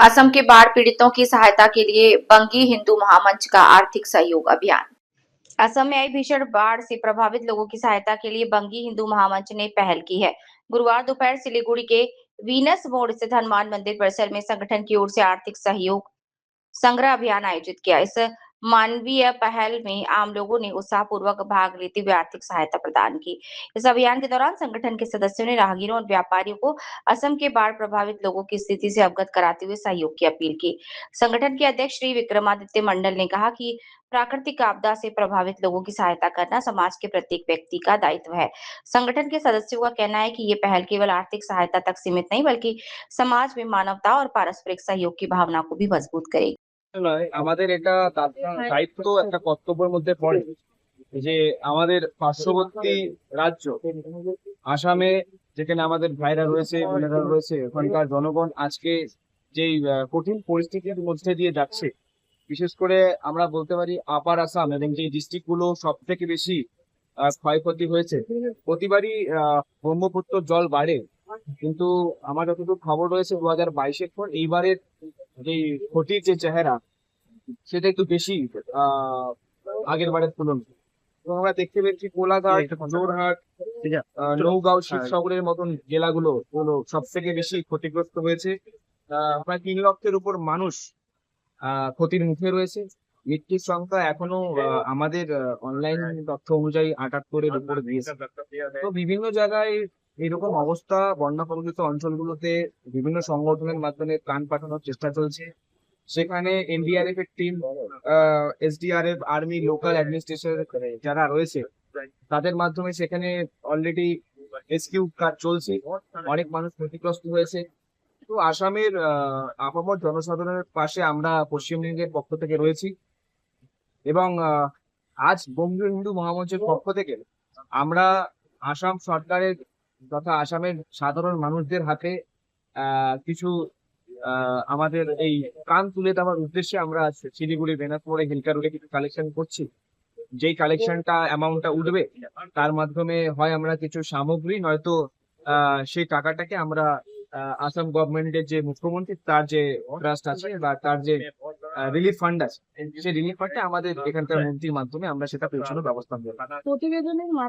असम के बाढ़ पीड़ितों की सहायता के लिए बंगी हिंदू महामंच का आर्थिक सहयोग अभियान। असम में आई भीषण बाढ़ से प्रभावित लोगों की सहायता के लिए बंगी हिंदू महामंच ने पहल की है। गुरुवार दोपहर सिलीगुड़ी के वीनस मोड़ स्थित हनुमान मंदिर परिसर में संगठन की ओर से आर्थिक सहयोग संग्रह अभियान आयोजित किया। इस मानवीय पहल में आम लोगों ने उत्साहपूर्वक भाग लेते हुए आर्थिक सहायता प्रदान की। इस अभियान के दौरान संगठन के सदस्यों ने राहगीरों और व्यापारियों को असम के बाढ़ प्रभावित लोगों की स्थिति से अवगत कराते हुए सहयोग की अपील की। संगठन के अध्यक्ष श्री विक्रमादित्य मंडल ने कहा कि प्राकृतिक आपदा से प्रभावित लोगों की सहायता करना समाज के प्रत्येक व्यक्ति का दायित्व है। संगठन के सदस्यों का कहना है कि ये पहल केवल आर्थिक सहायता तक सीमित नहीं बल्कि समाज में मानवता और पारस्परिक सहयोग की भावना को भी मजबूत करेगी। নয়, আমাদের এটা দায়িত্ব, একটা কর্তব্যের মধ্যে পড়ে যে আমাদের পার্শ্ববর্তী রাজ্য আসামে, যেখানে আমাদের ভাইরা রয়েছে, বোনেরা রয়েছে, ওখানকার জনগণ আজকে যেই কঠিন পরিস্থিতির মধ্যে দিয়ে যাচ্ছে, বিশেষ করে আমরা বলতে পারি আপার আসাম এবং যে ডিস্ট্রিক্ট গুলো সব থেকে বেশি ক্ষয়ক্ষতি হয়েছে। প্রতিবারই ব্রহ্মপুত্র জল বাড়ে, কিন্তু আমার যতটুকু খবর রয়েছে 2022-এর পর এইবারের যে ক্ষতির যে চেহারা সেটা একটু বেশি আগের বারের তুলনায়। এবং আমরা দেখতে পেয়েছি কোলাঘাট, জোরহাট, নৌগাঁও, শিবসাগরের মতন জেলাগুলো সব থেকে বেশি ক্ষতিগ্রস্ত হয়েছে। প্রায় 3 লক্ষের উপর মানুষ ক্ষতির মুখে রয়েছে। মৃত্যুর সংখ্যা এখনো আমাদের অনলাইন তথ্য অনুযায়ী 78-এর উপরে দিয়েছে। তো বিভিন্ন জায়গায় এরকম অবস্থা, বন্যা প্রভাবিত অঞ্চলগুলোতে বিভিন্ন সংগঠনের মাধ্যমে ত্রাণ পাঠানোর চেষ্টা চলছে। সেখানে এনডিআরএফ এর team, SDRF, army, local administration যারা রয়েছে তাদের মাধ্যমে সেখানে অলরেডি রেস্কিউ কাজ চলছে। অনেক মানুষ ক্ষতিগ্রস্ত হয়েছে। তো আসামের আপামর জনসাধারণের পাশে আমরা পশ্চিমবঙ্গের পক্ষ থেকে রয়েছি এবং আজ বঙ্গীয় হিন্দু মহামঞ্চের পক্ষ থেকে আমরা আসাম সরকারের তথা আসামের সাধারণ মানুষদের হাতে কিছু আমাদের এই কান তুলে দেওয়ার উদ্দেশ্যে আমরা শিলিগুড়ি, বেনাস মোড়ে, হিলকা রোডে কিছু কালেকশন করছি। যেই কালেকশনটা অ্যামাউন্টটা উঠবে তার মাধ্যমে হয় আমরা কিছু সামগ্রী, নয়তো সেই টাকাটাকে আমরা আসাম গভর্নমেন্টের যে মুখ্যমন্ত্রী তার যে ট্রাস্ট আছে বা তার যে রিলিফ ফান্ড আছে, সেই রিলিফ ফান্ডে আমাদের এখানকার মন্ত্রীর মাধ্যমে আমরা সেটা পৌঁছানোর ব্যবস্থা করব। প্রতিবেদনের